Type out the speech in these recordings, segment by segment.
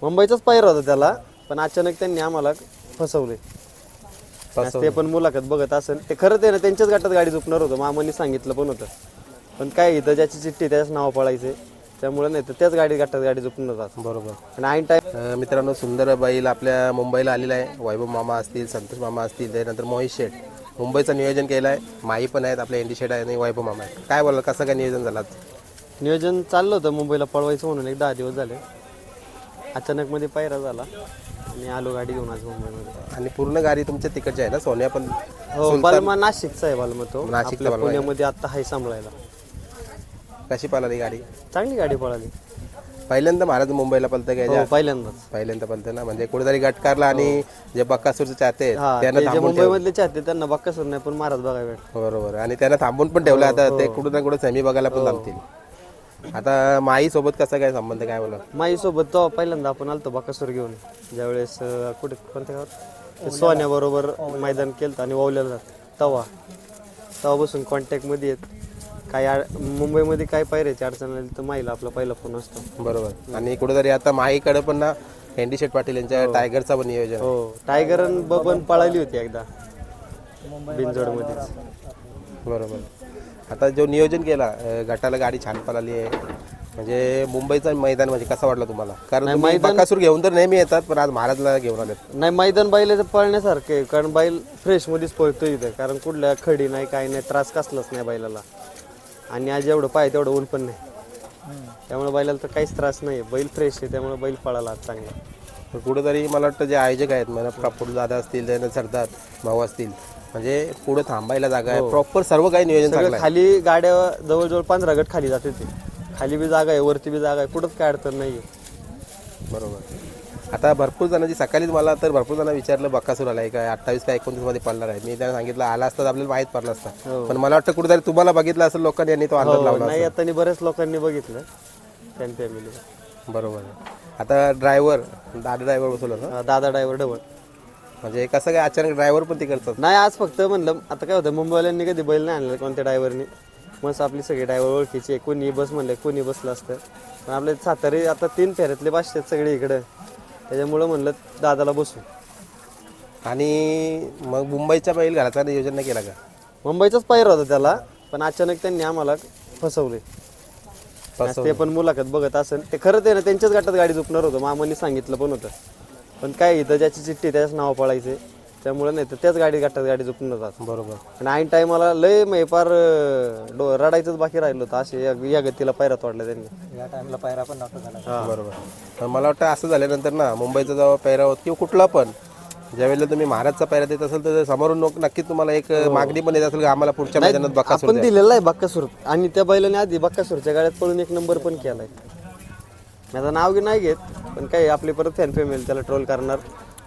मुंबईचाच पायरा होता त्याला, पण अचानक त्यांनी आम्हाला फसवले. ते पण मुलाखत बघत असेल ते खरं ते ना त्यांच्याच गटात गाडी झुकणार होतं, मामांनी सांगितलं पण होतं. पण काय इथं ज्याची चिठ्ठी त्याच नाव पळायचे, त्यामुळे नाही तर त्याच गटात गाडी झुकणार होतात. बरोबर. आणि ऐन टाइम मित्रांनो, सुंदर बैल आपल्या मुंबईला आलेला आहे. वैभव मामा असतील, संतोष मामा असतील, त्यानंतर मोहित शेठ मुंबईचं नियोजन केलं आहे. माई पण आहेत आपल्या एंडी शेठ आहे आणि वैभव मामा आहे. काय बोलाल, कसं काय नियोजन झालं? नियोजन चाललं होतं मुंबईला पळवायचं म्हणून, एक 10 दिवस झाले. अचानक मध्ये पायरा झाला आणि आलो गाडी घेऊन आज मुंबईमध्ये. आणि पूर्ण गाडी तुमच्या तिकडची आहे ना? सोन्या पण हो, बालमा नाशिकचा आहे. बालमा तो नाशिकचा आपल्या पुण्यामध्ये आता हाय सांभाळायला. कशी पळाली गाडी? चांगली गाडी पळाली. पहिल्यांदा महाराज मुंबईला पळतं काय? हो, पहिल्यांदा पळतं ना, म्हणजे कुठेतरी गटकारला. आणि जे बक्कासूरचे चाहते आहेत त्यांना जे थांबून मुंबईमधले चाहते त्यांना बक्कासूर नाही पण महाराज बघायला भेट. बरोबर. आणि त्यांना थांबून पण ठेवलं. आता ते कुठं ना कुठं सेमी बघायला पण थांबतील. आता माई सोबत कसा काय संबंध, काय बोला? माई सोबत तो पहिल्यांदा आपण आलतो बकासूर घेऊन, ज्यावेळेस कुठे कोणत्या गावात सोन्या बरोबर मैदान केलं आणि वावलेलं तेव्हापासून कॉन्टॅक्ट मध्ये आहेत. काय मुंबईमध्ये काय पायऱ्याची अडचण आली तर माईला आपला पहिला फोन असतो. बरोबर. आणि कुठेतरी आता माईकडे पण ना एंडी शेठ पाटील यांच्या टायगरचा पण नियोजन. हो, टायगर आणि बबन पळाली होती एकदा बिनजोडमध्येच. बरोबर. आता जो नियोजन केला गटाला, गाडी छान पळाली आहे. म्हणजे मुंबईचं मैदान म्हणजे कसं वाटलं तुम्हाला? कारण तुम्ही बकासूर घेऊन तर नेहमी येतात, पण आज महाराजला घेऊन आले. नाही, मैदान बैलाचं पळण्यासारखे, कारण बैल फ्रेश मध्येच पळतो इथे. कारण कुठल्या खडी नाही, काही नाही, त्रास कसलाच नाही बैलाला. आणि आज एवढं पाय तेवढं ऊन पण नाही, त्यामुळे बैलाला तर काहीच त्रास नाही. बैल फ्रेश आहे, त्यामुळे बैल पळाला आज चांगला. कुठेतरी मला वाटतं जे आयोजक आहेत, मला प्रॉपर दादा असतील, त्यानंतर सरदार भाऊ असतील, म्हणजे पुढे थांबायला जागा आहे, प्रॉपर सर्व काही नियोजन चांगलं आहे. खाली गाड्या जवळजवळ 15 गट खाली जाते ते. खाली बी जागा आहे, वरती बी जागा आहे, कुठंच काय अडचण नाही. बरोबर. आता भरपूर जणांची सकाळीच मला तर भरपूर जणांना विचारलं बक्कासूर आलाय काय, 28 का 29 मध्ये पडणार आहे. मी त्यांना सांगितलं आला असता आपल्याला माहीत पडला असता. पण मला वाटतं कुठेतरी तुम्हाला बघितलं असेल लोकांनी आणि तो अंदाज लावला. नाही, आता बऱ्याच लोकांनी बघितलं त्यांच्या फॅमिली. बरोबर. आता ड्रायव्हर दादा ड्रायव्हर बसवलं ना, दादा ड्रायव्हर डबल. म्हणजे कसं काय अचानक ड्रायव्हर पण तिकडचं नाही, आज फक्त म्हणलं आता काय होतं, मुंबईवाल्यांनी कधी बैल नाही आणलं कोणत्या ड्रायव्हरनी. मस्त आपली सगळी ड्रायव्हर ओळखीचे, कोणी बस म्हणलं कोणी बसलं असतं. पण आपले सातारे आता 3 फेऱ्यातले बसतात सगळे इकडं, त्याच्यामुळं म्हणलं दादाला बसू. आणि मग मुंबईच्या बैल घराचा नियोजन नाही केला का? मुंबईचाच पायरा होता त्याला, पण अचानक त्यांनी आम्हाला फसवले. ते पण मुलाखत बघत असेल ते खरं ते ना त्यांच्याच गटात गाडी झुकणार होतं, मामांनी सांगितलं पण होतं. पण काय इथं ज्याची चिठ्ठी त्याच नाव पळायचे, त्यामुळे नाही तर त्याच गटात गाडी झुकणार होतात. बरोबर. आणि ऐन टायमाला लय म्हणजे फार रडायचंच बाकी राहिलं होतं. असे या गतीला पायरा तोडला त्यांनी. या टाइमला पायरा पण नव्हता झाला. बरोबर. पण मला वाटतं असं झाल्यानंतर ना मुंबईचा जेव्हा पैरा होत किंवा कुठला पण ज्यावेळेला तुम्ही महाराजचा पैरा देत असेल तर समोरून नक्कीच तुम्हाला एक मागणी पण येत असेल की आम्हाला पुढच्या मैदानात बक्कासूर आपण दिलेला आहे बक्कासूर. आणि त्या बैलाने आधी बक्कासूरच्या गाड्यात पळून 1 नंबर पण केलाय. माझं नाव नाही घेत, पण काही आपली परत फॅन फॅमिली त्याला ट्रोल करणार.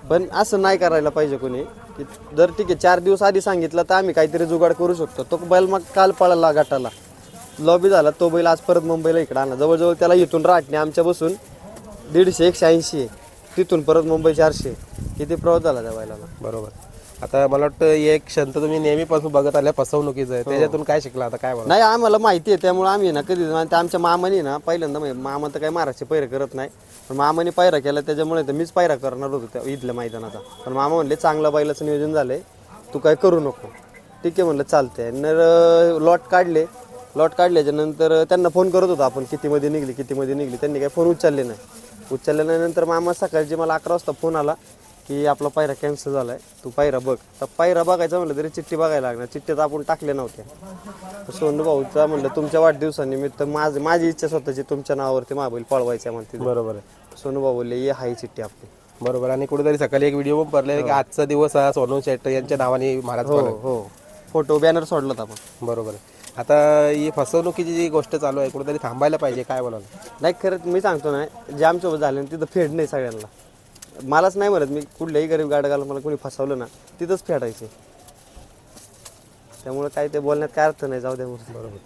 पण असं नाही करायला पाहिजे कोणी, की जर ठीक आहे 4 दिवस आधी सांगितलं तर आम्ही काहीतरी जुगाड करू शकतो. तो बैल मग काल पळाला गटाला, लॉबी झाला, तो बैल आज परत मुंबईला इकडे आणला. जवळजवळ त्याला इथून राहटणे आमच्या बसून 150 180 आहे, तिथून परत मुंबई 400. किती प्रवास झाला त्या बैलाला. बरोबर. आता मला वाटतं एक क्षण तर तुम्ही नेहमीपासून बघत आल्या फसवणुकीचं आहे, त्याच्यातून काय शिकला आता काय? नाही, आम्हाला माहिती आहे, त्यामुळे आम्ही ना कधी आमच्या मामाने ना पहिल्यांदा मामा तर काही महाराजचे पैरे करत नाही, पण मामाने पायरा केला त्याच्यामुळे तर मीच पायरा करणार होतो त्या इथल्या मैदानाचा. पण मामा म्हणले चांगला बैलाचं नियोजन झालंय, तू काय करू नको. ठीक आहे म्हणलं चालतंय. लॉट काढल्याच्या नंतर त्यांना फोन करत होतो आपण, कितीमध्ये निघली. त्यांनी काही फोन उचलले नाही. नंतर मामा सकाळची मला 11 वाजता फोन आला की आपला पायरा कॅन्सल झालाय, तू पायरा बघ. तर पायरा बघायचा म्हणलं तरी चिठ्ठी बघायला लागणार. चिठ्ठीत आपण टाकल्या नव्हत्या. सोनू भाऊचा म्हणलं तुमच्या वाढदिवसानिमित्त माझी इच्छा स्वतःची तुमच्या नावावरती महाबैल पळवायच्या म्हणते. बरोबर आहे. सोनू भाऊ बोलले ये हाय चिठ्ठी आपली. बरोबर. आणि कुठेतरी सकाळी एक व्हिडिओ पण पडले की आजचा दिवस हा सोनू शेट्टी यांच्या नावाने महाराज. हो, फोटो बॅनर सोडला होता आपण. बरोबर. आता ही फसवणुकीची जी गोष्ट चालू आहे कुठेतरी थांबायला पाहिजे, काय बोलाल? नाही, खरंच मी सांगतो ना, जे आमच्यासोबत झालं तिथं फेड नाही सगळ्यांना. मलाच नाही म्हणत, मी कुठल्याही गरीब गाडगाला मला कोणी फसवलं ना तिथंच फेडायचे. त्यामुळे काय ते बोलण्यात काय अर्थ नाही, जाऊ द्या. बरोबर.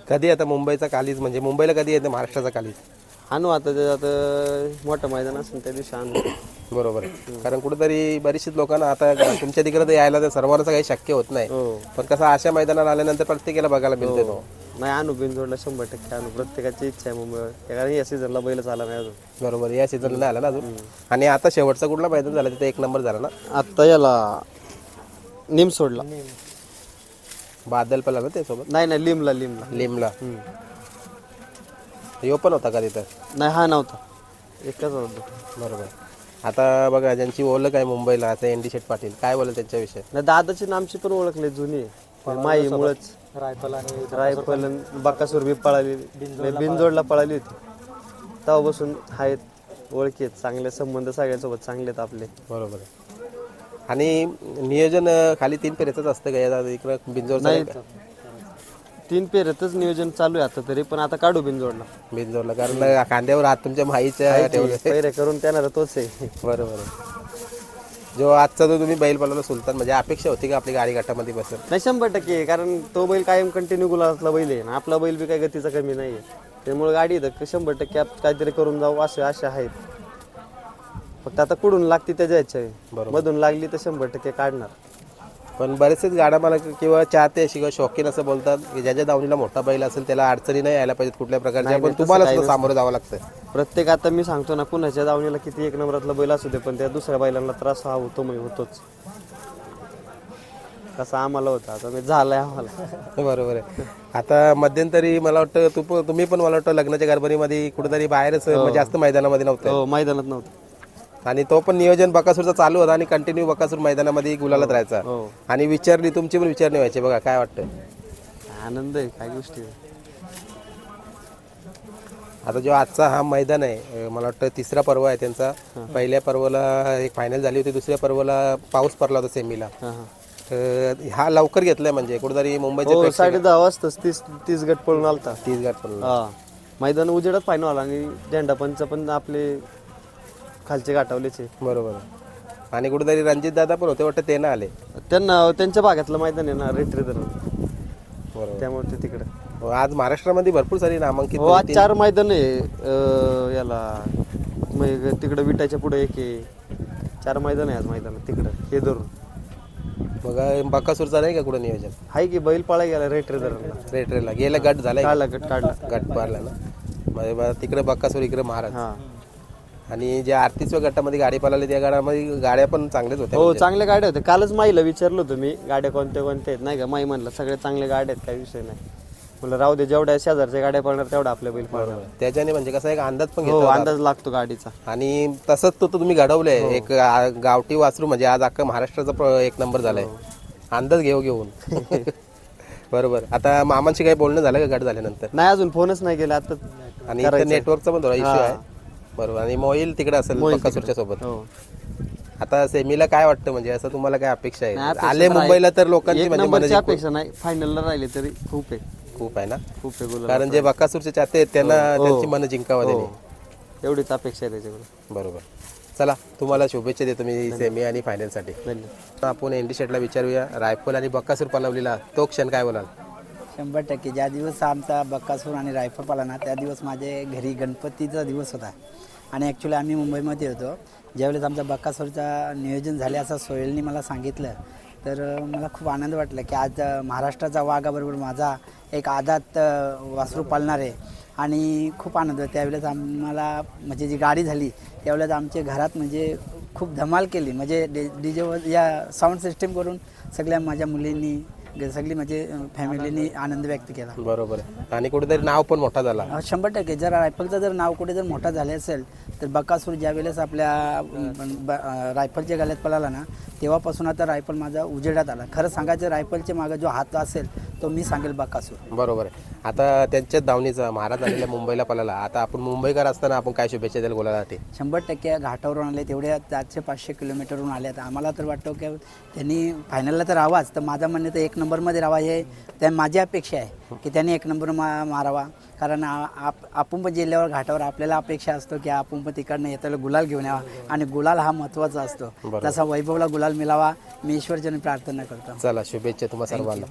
कधी आता मुंबईचा कालीज म्हणजे मुंबईला कधी येते महाराष्ट्राचा कालीज? आणू आता मोठं मैदान असेल त्या दिवशी आणू. बरोबर आहे. कारण कुठेतरी बरीचशीच लोकांना आता तुमच्या तिकडे यायला तर सर्वांचं काही शक्य होत नाही. पण कसं अशा मैदानात आल्यानंतर प्रत्येकाला बघायला मिळते तो. नाही आणू बिनजोडला 100% आणू. प्रत्येकाची इच्छा आहे मुंबईवर, कारण या सीझनला बैलच आला नाही अजून. बरोबर, या सीझनला नाही आला ना अजून. आणि आता शेवटचा कुठला मैदान झाला तिथे 1 नंबर झाला ना? आत्ता याला निम सोडला. बादल पण आला त्यासोबत? नाही लिमला. लिमला यो पण होता का तिथं? नाही हा नव्हता, एकच होता. बरोबर. आता बघा ज्यांची ओळख आहे मुंबईला, आता एनडी शेठ पाटील, काय बोला त्यांच्याविषयी? नाही दादाची नामची पण ओळखले जुनी आहे. माई मुळच रायफल बकासूर बी पळाली, बिनजोडला पळाली होती. तेव्हापासून आहेत ओळखी आहेत, चांगले संबंध सगळ्यांसोबत चांगले आहेत आपले. बरोबर आहे. आणि नियोजन खाली 3 फेऱ्याचंच असतं का या इकडं बिनजोडचं नाही का? 3 पेरतच नियोजन चालू आहे आता तरी, पण आता काढू बिनजोडला. बिनजोडला, कारण खांद्यावर हात तुमच्या माईच्या ठेवले. पैरे करून त्यानं तोच आहे. बरोबर आहे. जो आजचा जो तुम्ही बैल पळवला सुलतान, म्हणजे अपेक्षा होती का आपली गाडी घाटामध्ये बसेल? नाही 100%, कारण तो बैल कायम कंटिन्यू गुलाबातला बैल आहे ना, आपला बैल बी काही गतीचा कमी नाही आहे. त्यामुळे गाडी तर 100% काहीतरी करून जाऊ असे आशा आहेत. फक्त आता कुठून लागते त्याच्या ह्याच्या मधून लागली तर 100% काढणार. पण बरेचसेच गाडा मला किंवा चाहते किंवा शौकीन असं बोलतात की ज्याच्या दावणीला मोठा बैल असेल त्याला अडचणी नाही यायला पाहिजेत कुठल्या प्रकारच्या, पण तुम्हाला सुद्धा सामोरं जावं लागतं. प्रत्येक आता मी सांगतो ना, कुणाच्या दावणीला किती 1 नंबरातला बैल असू दे, पण त्या दुसऱ्या बैलांना त्रास हा होतो म्हणजे होतोच. कसा आम्हाला होता, आता मी झालाय आम्हाला. बरोबर आहे. आता मध्यंतरी मला वाटतं तुम्ही पण मला वाटतं लग्नाच्या गडबडीमध्ये कुठेतरी बाहेरच जास्त मैदानामध्ये नव्हतं. हो, मैदानात नव्हतं. आणि तो पण नियोजन बकासूरचा चालू होता आणि कंटिन्यू बकासूर मैदानामध्ये गुलालात राहायचा. आणि तुमची पण विचारणी व्हायची. बघा काय वाटतं? आनंद आहे, काय गोष्टी. आता जो आजचा हा मैदान आहे, मला वाटतं 3रा पर्व आहे त्यांचा. पहिल्या पर्वाला एक फायनल झाली होती, दुसऱ्या पर्वाला पाऊस पडला होता सेमीला. हा लवकर घेतलाय म्हणजे कुठेतरी मुंबईच्या 10:30 वाजताच 30 गट पळून आलता. 30 गट पडला. मैदान उजेडात फायनल आला आणि झेंडा पंच पण आपले खालचे गाठवलेचे. बरोबर. आणि कुठेतरी रणजित दादा पण होते वाटतं, ते ना आले. त्यांच्या भागातलं मैदान आहे ना रेटरी धरण, बरोबर. त्यामुळे ते तिकडे. आज महाराष्ट्रामध्ये भरपूर सारी नामांकित. आज 4 मैदान आहे. याला तिकडे विटाच्या पुढे एक आहे. 4 मैदान आहे आज मैदान तिकडे हे धरून. बघा बकासूरचा नाही का कुठं नियोजन आहे की? बैल पळा गेला रेटरी धरणला. रेटरेला गेला, गट झालाय, काढला गट पारला ना. म्हणजे तिकडे बकासूर, इकडे महाराज. आणि ज्या 38व्या गटामध्ये गाडी पळाली त्या गाड्यामध्ये गाड्या पण चांगल्याच होत्या. हो, चांगल्या गाड्या होत्या. कालच माईला विचारलं होतं मी, गाड्या कोणत्या आहेत नाही का? माई म्हणलं सगळ्या चांगल्या गाड्या आहेत, काही विषय नाही. म्हणलं राहू दे, जेवढ्या शेजारच्या गाड्या पळणार तेवढा आपल्या बैल पळणार. त्याच्याने म्हणजे कसं एक अंदाज पण घेतो, अंदाज लागतो गाडीचा. आणि तसंच तो तुम्ही घडवलंय. एक गावठी वासरू म्हणजे आज अख्खा महाराष्ट्राचा 1 नंबर झालाय अंदाज घेऊन. बरोबर. आता मामांशी काही बोलणं झालं का गट झाल्यानंतर? नाही, अजून फोनच नाही केला आता. आणि नेटवर्कचा पण थोडा इश्यू आहे. बरोबर. आणि मोबाईल तिकडे असेल बकासूरच्या सोबत. आता सेमीला काय वाटतं, म्हणजे असं तुम्हाला काय अपेक्षा आहे? आले मुंबईला तर लोकांची म्हणजे अपेक्षा नाही, फायनलला राहिले तरी खूप आहे ना, खूप आहे. कारण जे बकासूरचे चाहते आहेत त्यांना त्यांची मन जिंकावं त्यांनी, एवढीच अपेक्षा आहे त्याच्याकडे. बरोबर. चला, तुम्हाला शुभेच्छा देतो मी सेमी आणि फायनलसाठी. धन्यवाद. आपण एनडी शेटला विचारूया, रायफल आणि बकासूर पळवलेला तो क्षण काय बोलाल? 100%. ज्या दिवस आमचा बक्कासूर आणि रायफल पाला ना, त्या दिवस माझे घरी गणपतीचा दिवस होता. आणि ॲक्च्युली आम्ही मुंबईमध्ये होतो. ज्यावेळेस आमचा बक्कासूरचा नियोजन झाले असं सोहेलनी मला सांगितलं, तर मला खूप आनंद वाटला की आज महाराष्ट्राचा वाघाबरोबर माझा एक आदात वासरू पाळणार आहे. आणि खूप आनंद होता त्यावेळेस आम्हाला. म्हणजे जी गाडी झाली त्यावेळेस आमच्या घरात म्हणजे खूप धमाल केली. म्हणजे डीजेवर या साऊंड सिस्टीम करून सगळ्या माझ्या मुलींनी, सगळी म्हणजे फॅमिलीनी आनंद व्यक्त केला. बरोबर आहे. आणि कुठेतरी नाव पण मोठा झाला. 100%. जर रायफलचं जर नाव कुठे जर मोठा झाले असेल तर बकासूर ज्या वेळेस आपल्या रायफलच्या गळ्यात पळाला ना, तेव्हापासून आता रायफल माझा उजेडात आला. खरं सांगायचं, रायफलच्या मागे जो हात असेल तो मी सांगेल बकासूर. बरोबर आहे. आता त्यांच्याच धावणीचा महाराज आलेल्या मुंबईला पळाला. आता आपण मुंबईकर असताना आपण काय शुभेच्छा द्याल बोलायसाठी? 100% घाटावरून आले, तेवढ्या 400-500 किलोमीटरवरून आले. आता आम्हाला तर वाटतं की त्यांनी फायनलला तर राहावाच, तर माझं म्हणणं तर 1 नंबरमध्ये राहावा हे त्या माझी अपेक्षा आहे की त्यांनी 1 नंबर मारावा. कारण आपण पण जिल्ह्यावर घाटावर आपल्याला अपेक्षा असतो की आपण पण तिकडनं येताना गुलाल घेऊन यावा, आणि गुलाल हा महत्त्वाचा असतो. तसा वैभवला गुलाल मिळावा मी ईश्वरचरणी प्रार्थना करतो. चला, शुभेच्छा तुम्हाला सर्वांना.